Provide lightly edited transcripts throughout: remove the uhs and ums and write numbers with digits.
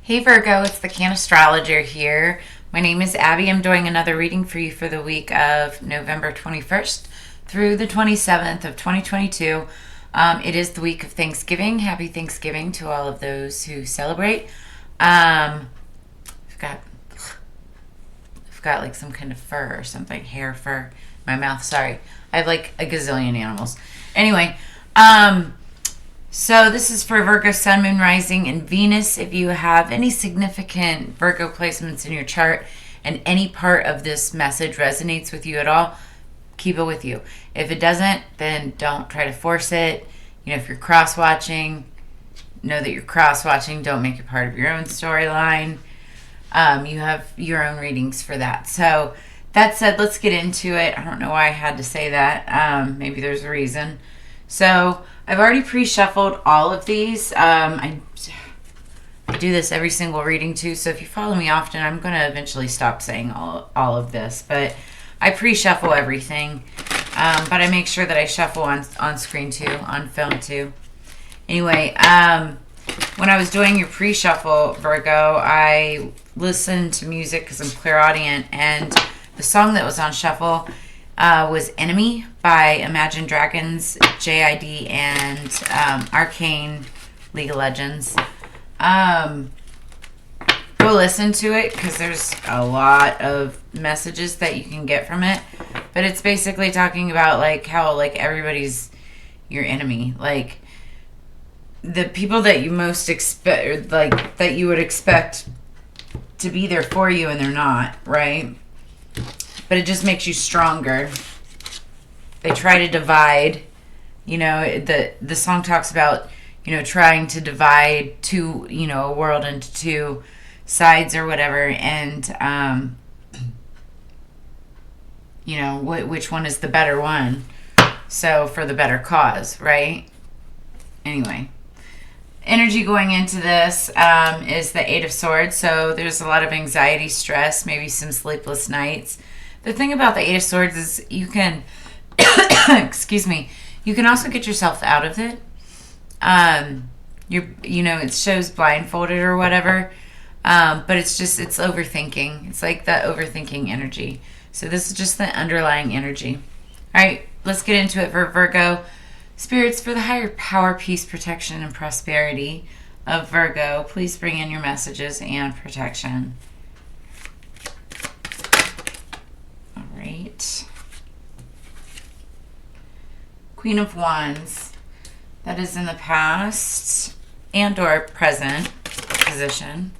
Hey Virgo, it's the Cannastrologer here. My name is Abby. I'm doing another reading for you for the week of November 21st through the 27th of 2022. It is the week of Thanksgiving. Happy Thanksgiving to all of those who celebrate. I've got like some kind of fur or something, hair fur, in my mouth. Sorry, I have like a gazillion animals. Anyway, so this is for Virgo, Sun, Moon, Rising, and Venus. If you have any significant Virgo placements in your chart and any part of this message resonates with you at all, keep it with you. If it doesn't, then don't try to force it. You know, if you're cross-watching, know that you're cross-watching. Don't make it part of your own storyline. You have your own readings for that. So that said, let's get into it. I don't know why I had to say that. Maybe there's a reason. So I've already pre-shuffled all of these. I do this every single reading too, so if you follow me often, I'm going to eventually stop saying all of this. But I pre-shuffle everything, but I make sure that I shuffle on screen too, on film too. Anyway, when I was doing your pre-shuffle, Virgo, I listened to music because I'm clairaudient, and the song that was on shuffle was Enemy by Imagine Dragons, JID, and Arcane League of Legends. Go listen to it because there's a lot of messages that you can get from it. But it's basically talking about like how like everybody's your enemy. Like the people that you most expect, like that you would expect to be there for you, and they're not, right? But it just makes you stronger. They try to divide. You know, the song talks about, you know, trying to divide two, you know, a world into two sides or whatever, and you know, which one is the better one? So for the better cause, right? Anyway, energy going into this is the Eight of Swords. So there's a lot of anxiety, stress, maybe some sleepless nights. The thing about the Eight of Swords is you can, excuse me, you can also get yourself out of it. You know, it shows blindfolded or whatever, but it's overthinking. It's like that overthinking energy. So this is just the underlying energy. All right, let's get into it for Virgo. Spirits, for the higher power, peace, protection, and prosperity of Virgo, please bring in your messages and protection. Queen of Wands, that is in the past and or present position.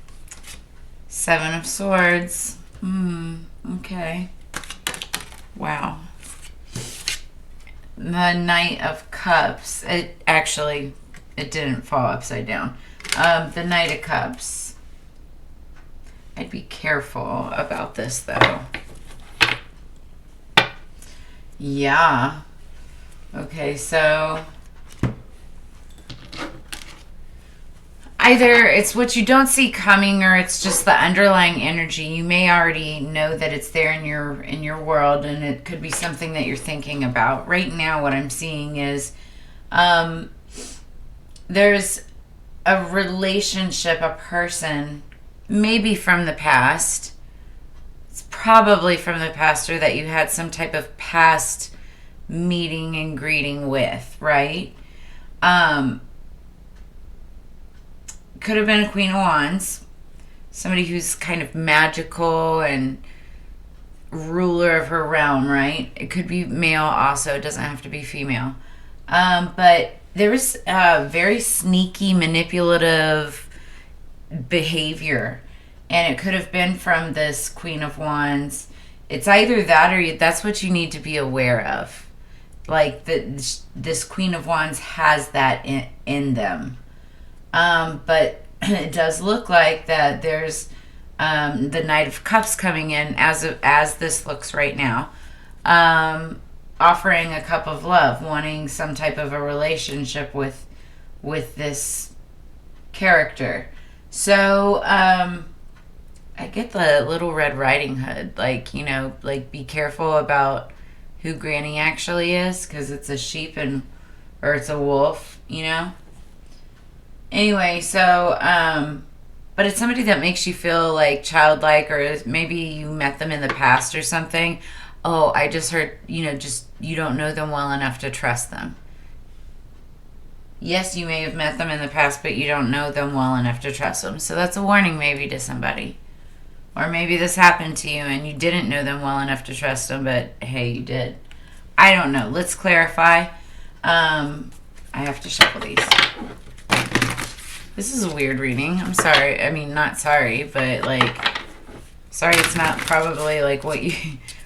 Seven of Swords. Okay. Wow. The Knight of Cups. It didn't fall upside down. The Knight of Cups. I'd be careful about this though. Yeah. Okay, so either it's what you don't see coming, or it's just the underlying energy. You may already know that it's there in your world, and it could be something that you're thinking about. Right now, what I'm seeing is there's a relationship, a person, maybe from the past. It's probably from the past, or that you had some type of past meeting and greeting with, right? Could have been a Queen of Wands, somebody who's kind of magical and ruler of her realm, right? It could be male also, it doesn't have to be female. But there was very sneaky, manipulative behavior, and it could have been from this Queen of Wands. It's either that, or that's what you need to be aware of. Like this Queen of Wands has that in them. But it does look like that there's the Knight of Cups coming in as this looks right now, offering a cup of love, wanting some type of a relationship with this character. So I get the Little Red Riding Hood, like, you know, like be careful about who Granny actually is, because it's a sheep or it's a wolf, you know. Anyway, so but it's somebody that makes you feel like childlike, or maybe you met them in the past or something. Oh, I just heard, just you don't know them well enough to trust them. Yes, you may have met them in the past, but you don't know them well enough to trust them. So that's a warning maybe to somebody. Or maybe this happened to you and you didn't know them well enough to trust them, but hey, you did. I don't know. Let's clarify. I have to shuffle these. This is a weird reading. I'm sorry. I mean, not sorry, but sorry it's not probably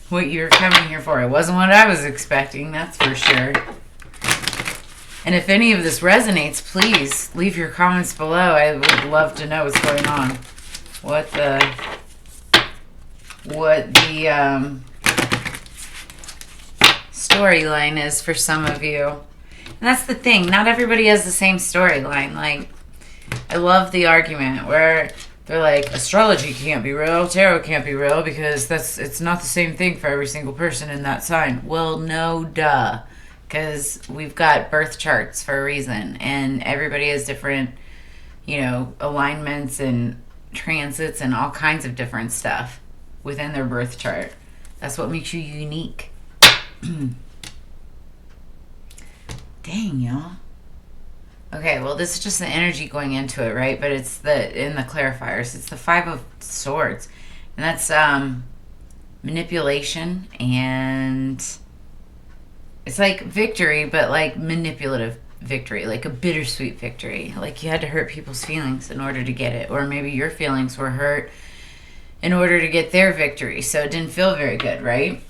what you're coming here for. It wasn't what I was expecting, that's for sure. And if any of this resonates, please leave your comments below. I would love to know what's going on. What the storyline is for some of you. And that's the thing. Not everybody has the same storyline. I love the argument where they're like, astrology can't be real, tarot can't be real, because it's not the same thing for every single person in that sign. Well, no, duh. Because we've got birth charts for a reason, and everybody has different, alignments and transits and all kinds of different stuff within their birth chart. That's what makes you unique. Dang, y'all. Okay, well, this is just the energy going into it, right? But it's in the clarifiers. It's the Five of Swords, and that's manipulation, and it's like victory, but manipulative victory, like a bittersweet victory. Like you had to hurt people's feelings in order to get it, or maybe your feelings were hurt in order to get their victory, so it didn't feel very good, right?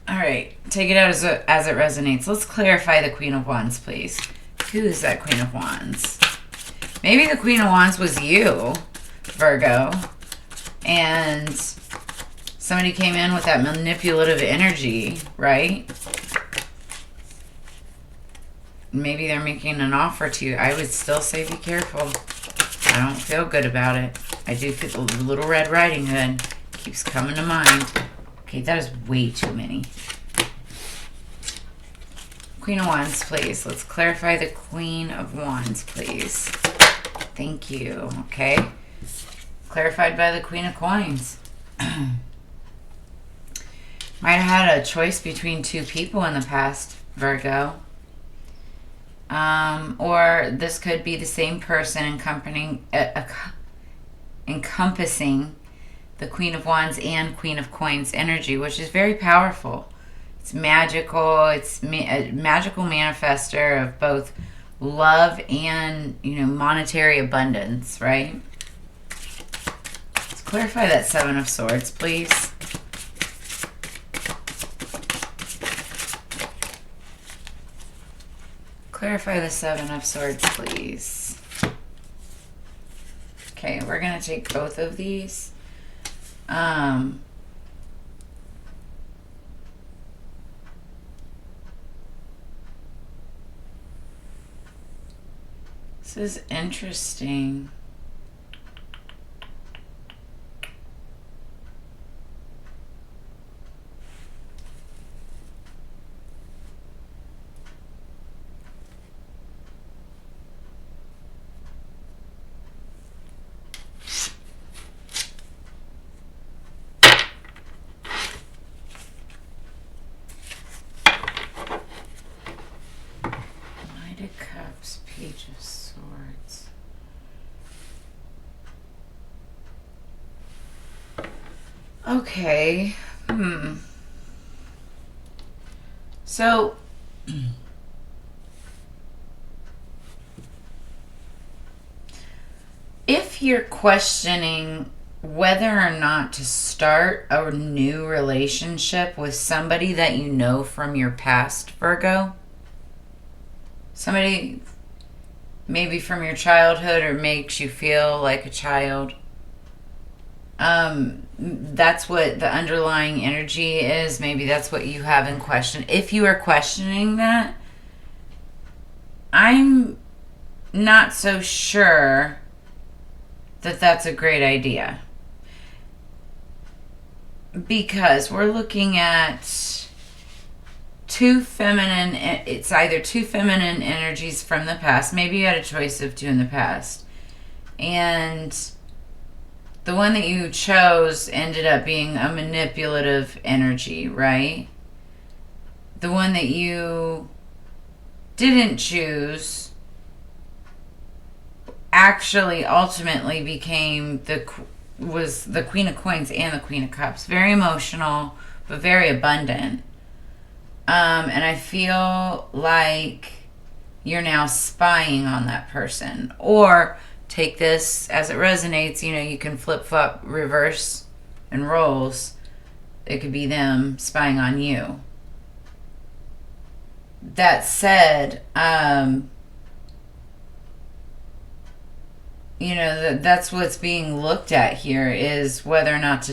All right, take it out as it resonates. Let's clarify the Queen of Wands, please. Who is that Queen of Wands? Maybe the Queen of Wands was you, Virgo, and somebody came in with that manipulative energy, right? Maybe they're making an offer to you. I would still say be careful. I don't feel good about it. I do feel the Little Red Riding Hood keeps coming to mind. Okay, that is way too many. Queen of Wands, please. Let's clarify the Queen of Wands, please. Thank you. Okay. Clarified by the Queen of Coins. Might have had a choice between two people in the past, Virgo. Or this could be the same person encompassing the Queen of Wands and Queen of Coins energy, which is very powerful. It's magical. It's a magical manifester of both love and, monetary abundance, right? Let's clarify that Seven of Swords, please. Clarify the Seven of Swords, please. Okay, we're going to take both of these. This is interesting. Knight of Cups, Page of Swords. Okay. So, if you're questioning whether or not to start a new relationship with somebody that you know from your past, Virgo, somebody maybe from your childhood or makes you feel like a child, that's what the underlying energy is. Maybe that's what you have in question. If you are questioning that, I'm not so sure that that's a great idea, because we're looking at two feminine, it's either two feminine energies from the past. Maybe you had a choice of two in the past, And the one that you chose ended up being a manipulative energy, right? The one that you didn't choose actually ultimately became was the Queen of Coins and the Queen of Cups. Very emotional, but very abundant. And I feel like you're now spying on that person. Or take this as it resonates. You know, you can flip-flop, reverse, and roles. It could be them spying on you. That said, you know, that's what's being looked at here, is whether or not to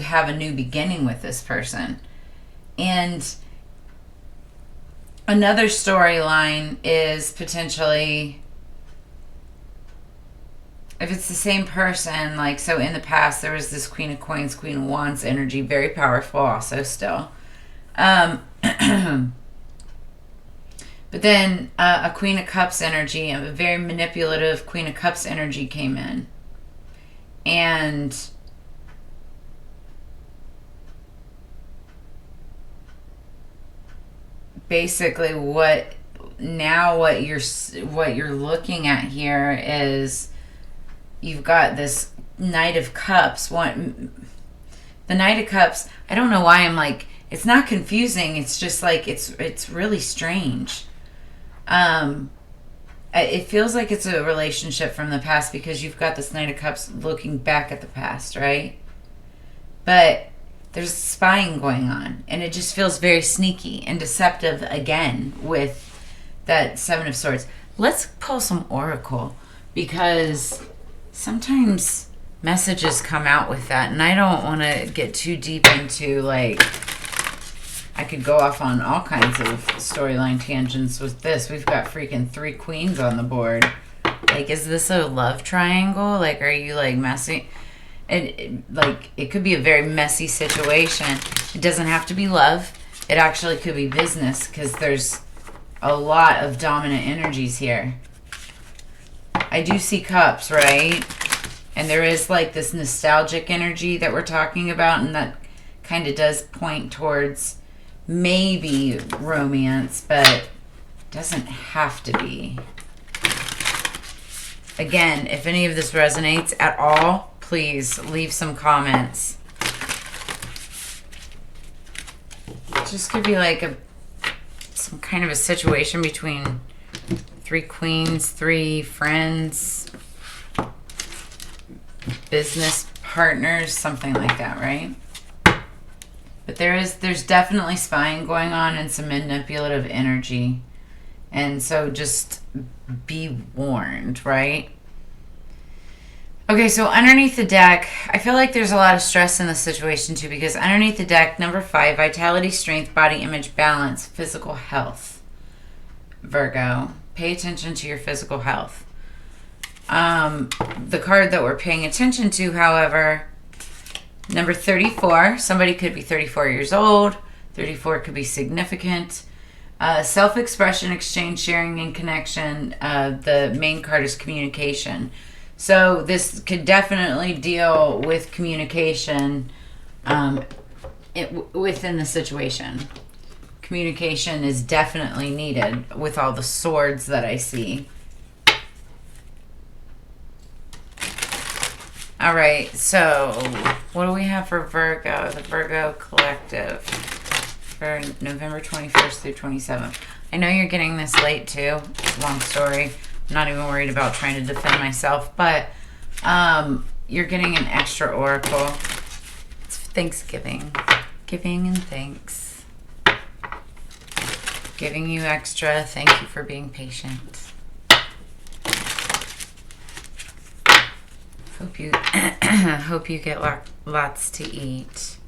have a new beginning with this person. And another storyline is potentially, if it's the same person, like, so in the past there was this Queen of Coins, Queen of Wands energy, very powerful also still. But then a Queen of Cups energy, a very manipulative Queen of Cups energy came in. And basically what you're looking at here is you've got this Knight of Cups. The Knight of Cups, I don't know why I'm like, it's not confusing, it's just like it's really strange. It feels like it's a relationship from the past because you've got this Knight of Cups looking back at the past, right? But there's spying going on, and it just feels very sneaky and deceptive again with that Seven of Swords. Let's pull some Oracle, because sometimes messages come out with that, and I don't want to get too deep into, like, I could go off on all kinds of storyline tangents with this. We've got freaking 3 queens on the board. Like, is this a love triangle? Like, are you, like, messy? It could be a very messy situation. It doesn't have to be love. It actually could be business, because there's a lot of dominant energies here. I do see cups, right? And there is, like, this nostalgic energy that we're talking about, and that kind of does point towards maybe romance, but doesn't have to be. Again, if any of this resonates at all, please leave some comments. Just could be like some kind of a situation between 3 queens, 3 friends, business partners, something like that, right? But there's definitely spying going on and some manipulative energy. And so just be warned, right? Okay, so underneath the deck, I feel like there's a lot of stress in this situation too, because underneath the deck, number 5, vitality, strength, body image, balance, physical health. Virgo, pay attention to your physical health. The card that we're paying attention to, however, number 34, somebody could be 34 years old. 34 could be significant. Self-expression, exchange, sharing, and connection. The main card is communication. So this could definitely deal with communication within the situation. Communication is definitely needed with all the swords that I see. All right, so what do we have for Virgo? The Virgo Collective for November 21st through 27th. I know you're getting this late too. It's a long story. I'm not even worried about trying to defend myself, but you're getting an extra oracle. It's Thanksgiving. Giving and thanks. Giving you extra. Thank you for being patient. Hope you get lots to eat.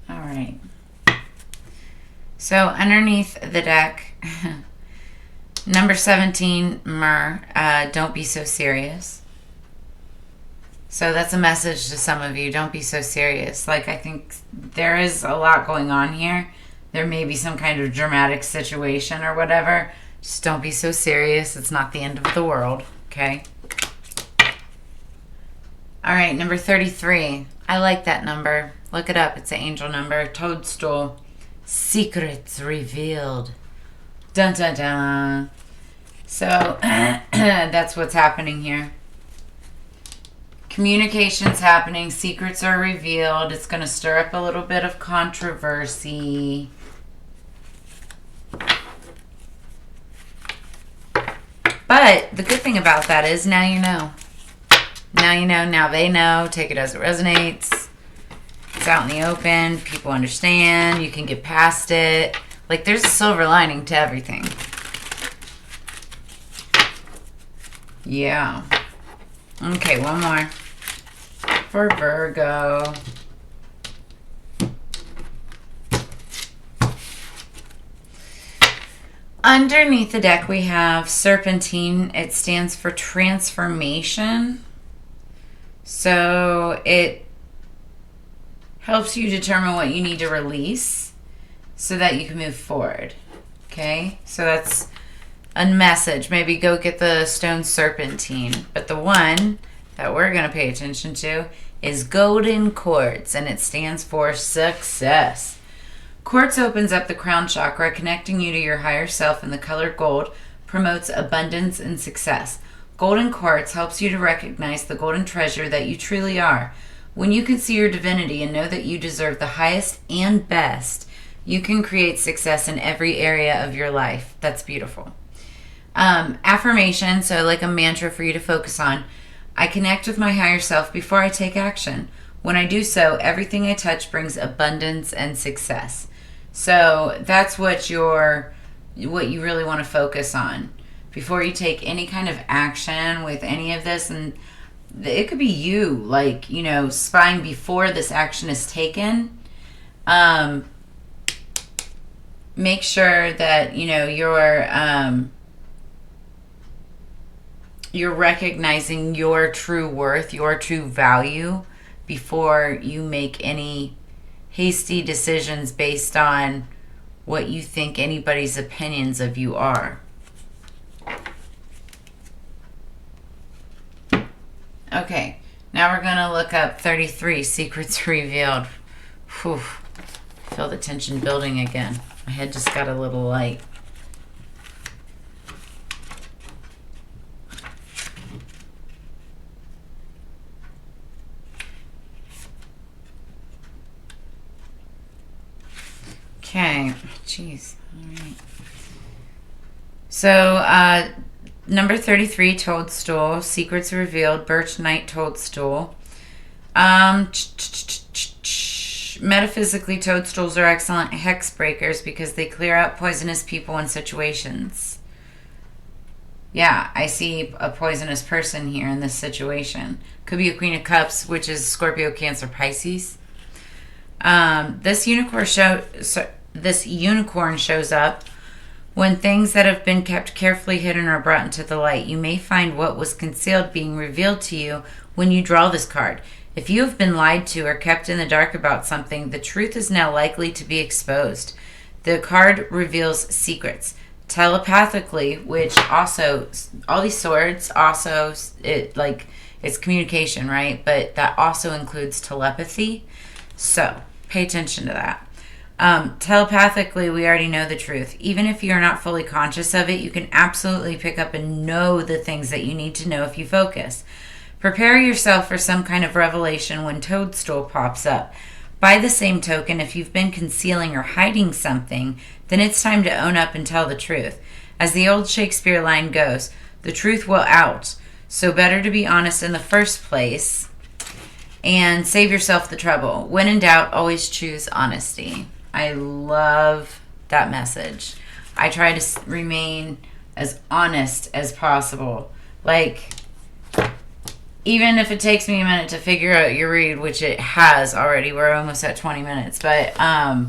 All right. So underneath the deck, number 17, Myrrh, don't be so serious. So that's a message to some of you. Don't be so serious. Like, I think there is a lot going on here. There may be some kind of dramatic situation or whatever. Just don't be so serious. It's not the end of the world, okay? All right, number 33. I like that number. Look it up. It's an angel number. Toadstool. Secrets revealed. Dun, dun, dun. So, that's what's happening here. Communication's happening. Secrets are revealed. It's going to stir up a little bit of controversy. But the good thing about that is now you know. Now you know. Now they know. Take it as it resonates. It's out in the open. People understand. You can get past it. Like, there's a silver lining to everything. Yeah. Okay, one more. For Virgo. Underneath the deck we have Serpentine. It stands for transformation. So it helps you determine what you need to release so that you can move forward. Okay? So that's a message. Maybe go get the stone Serpentine. But the one that we're going to pay attention to is golden quartz, and it stands for success. Quartz opens up the crown chakra, connecting you to your higher self, and the color gold promotes abundance and success. Golden quartz helps you to recognize the golden treasure that you truly are. When you can see your divinity and know that you deserve the highest and best, you can create success in every area of your life. That's beautiful. Affirmation, so like a mantra for you to focus on. I connect with my higher self before I take action. When I do so, everything I touch brings abundance and success. So that's what you really want to focus on before you take any kind of action with any of this. And it could be you, like, you know, spying before this action is taken. Make sure that, you know, you're recognizing your true worth, your true value, before you make any hasty decisions based on what you think anybody's opinions of you are. Okay, now we're going to look up 33, Secrets Revealed. Whew, feel the tension building again. My head just got a little light. Okay, jeez. All right. So, number 33, Toadstool, Secrets Revealed, Birch Night Toadstool. Metaphysically, toadstools are excellent hex breakers because they clear out poisonous people and situations. Yeah, I see a poisonous person here in this situation. Could be a Queen of Cups, which is Scorpio, Cancer, Pisces. This unicorn shows up when things that have been kept carefully hidden are brought into the light. You may find what was concealed being revealed to you when you draw this card. If you have been lied to or kept in the dark about something, the truth is now likely to be exposed. The card reveals secrets telepathically, which also, all these swords also, it's communication, right? But that also includes telepathy. So pay attention to that. Telepathically, we already know the truth. Even if you're not fully conscious of it, you can absolutely pick up and know the things that you need to know if you focus. Prepare yourself for some kind of revelation when Toadstool pops up. By the same token, if you've been concealing or hiding something, then it's time to own up and tell the truth. As the old Shakespeare line goes, the truth will out. So better to be honest in the first place and save yourself the trouble. When in doubt, always choose honesty. I love that message. I try to remain as honest as possible. Like, even if it takes me a minute to figure out your read, which it has already, we're almost at 20 minutes, but I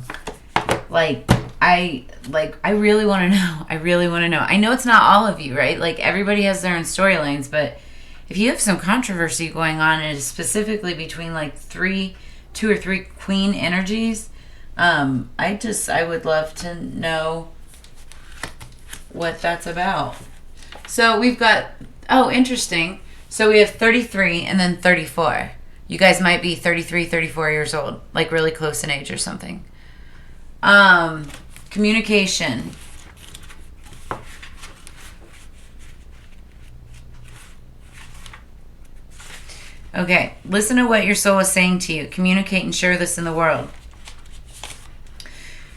really want to know. I really want to know. I know it's not all of you, right? Like, everybody has their own storylines, but if you have some controversy going on, and it's specifically between like two or three queen energies, I would love to know what that's about. So we've got, oh, interesting. So we have 33 and then 34. You guys might be 33, 34 years old, like really close in age or something. Communication. Okay, listen to what your soul is saying to you. Communicate and share this in the world.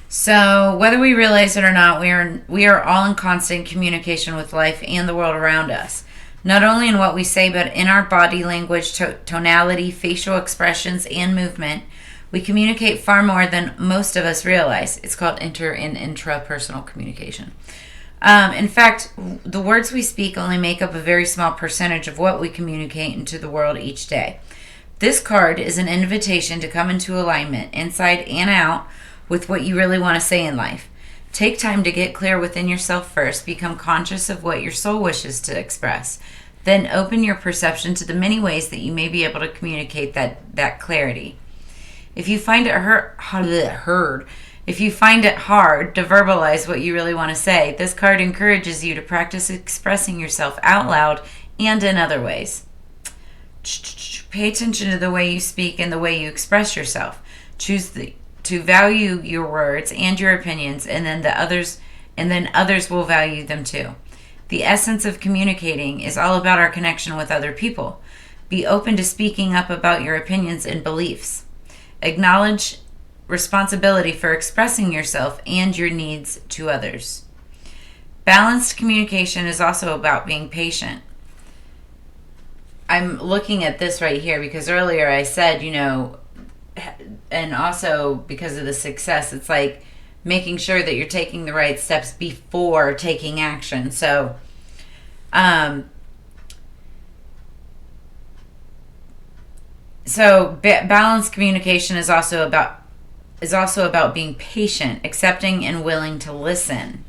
So, whether we realize it or not, we are all in constant communication with life and the world around us. Not only in what we say, but in our body language, tonality, facial expressions, and movement. We communicate far more than most of us realize. It's called inter and intrapersonal communication. In fact, the words we speak only make up a very small percentage of what we communicate into the world each day. This card is an invitation to come into alignment, inside and out, with what you really want to say in life. Take time to get clear within yourself first. Become conscious of what your soul wishes to express. Then open your perception to the many ways that you may be able to communicate that clarity. If you find it If you find it hard to verbalize what you really want to say, this card encourages you to practice expressing yourself out loud and in other ways. Pay attention to the way you speak and the way you express yourself. Choose to value your words and your opinions, and then others will value them too. The essence of communicating is all about our connection with other people. Be open to speaking up about your opinions and beliefs. Acknowledge responsibility for expressing yourself and your needs to others. Balanced communication is also about being patient. I'm looking at this right here because earlier I said, and also because of the success, it's like making sure that you're taking the right steps before taking action. So, balanced communication is also about being patient, accepting, and willing to listen.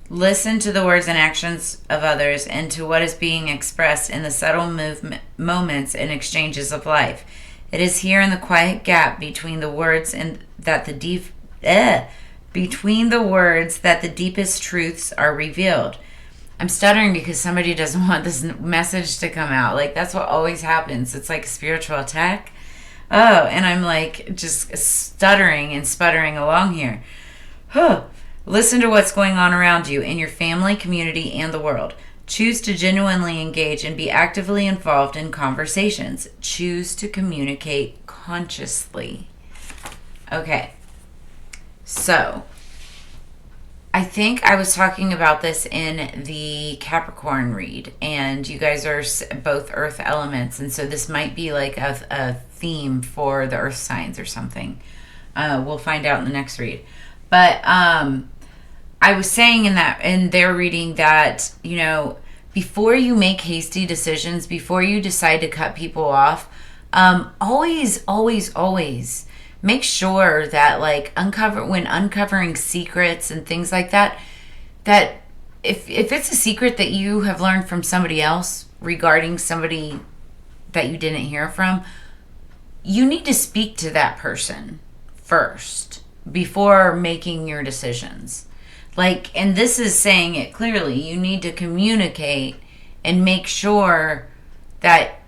Listen to the words and actions of others and to what is being expressed in the subtle moments and exchanges of life. It is here in the quiet gap between the words that the deepest truths are revealed. I'm stuttering because somebody doesn't want this message to come out. Like, that's what always happens. It's like a spiritual attack. Oh, and I'm like just stuttering and sputtering along here. Listen to what's going on around you in your family, community, and the world. Choose to genuinely engage and be actively involved in conversations. Choose to communicate consciously. Okay. So, I think I was talking about this in the Capricorn read, and you guys are both earth elements, and so this might be like a theme for the earth signs or something. We'll find out in the next read. But I was saying in their reading that, before you make hasty decisions, before you decide to cut people off, always make sure that, like, when uncovering secrets and things like that if it's a secret that you have learned from somebody else regarding somebody that you didn't hear from, you need to speak to that person first before making your decisions. Like, and this is saying it clearly, you need to communicate and make sure that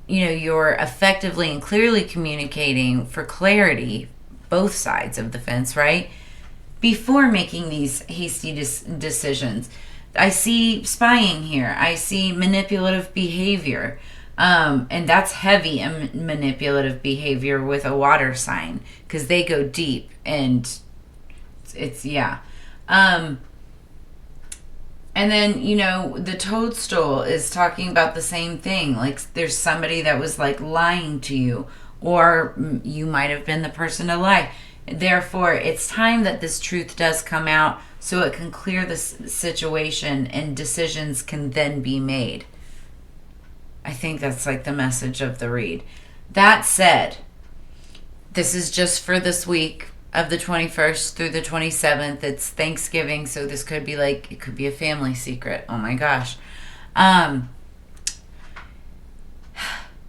you're effectively and clearly communicating for clarity, both sides of the fence, right? Before making these hasty decisions. I see spying here. I see manipulative behavior. And that's heavy manipulative behavior with a water sign, because they go deep, and it's yeah. And then, the toadstool is talking about the same thing. Like, there's somebody that was, like, lying to you, or you might have been the person to lie. Therefore, it's time that this truth does come out so it can clear the situation and decisions can then be made. I think that's, like, the message of the read. That said, this is just for this week of the 21st through the 27th. It's Thanksgiving, so this could be it could be a family secret. Oh my gosh.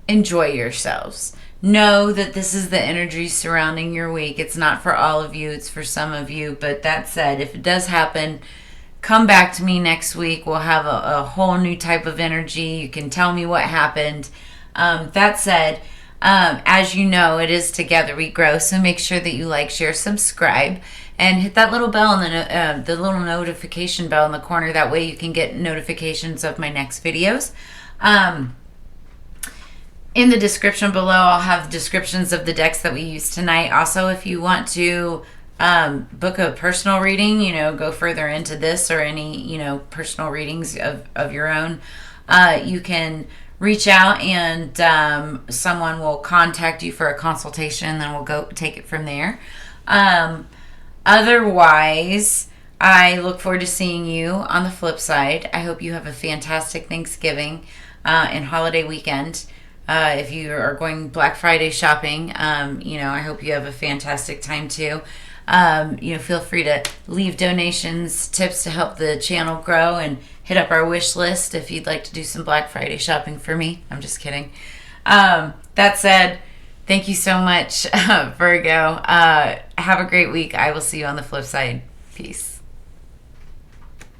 enjoy yourselves. Know that this is the energy surrounding your week. It's not for all of you, it's for some of you. But that said, if it does happen, come back to me next week. We'll have a whole new type of energy. You can tell me what happened. That said, as you know, it is Together We Grow. So make sure that you like, share, subscribe, and hit that little bell and the little notification bell in the corner. That way you can get notifications of my next videos. In the description below, I'll have descriptions of the decks that we used tonight. Also, if you want to book a personal reading, go further into this or any, personal readings of your own, you can reach out and someone will contact you for a consultation, and then we'll go take it from there. Otherwise, I look forward to seeing you on the flip side. I hope you have a fantastic Thanksgiving and holiday weekend. If you are going Black Friday shopping, I hope you have a fantastic time too. Feel free to leave donations, tips to help the channel grow, and hit up our wish list if you'd like to do some Black Friday shopping for me. I'm just kidding. That said, thank you so much, Virgo. Have a great week. I will see you on the flip side. Peace.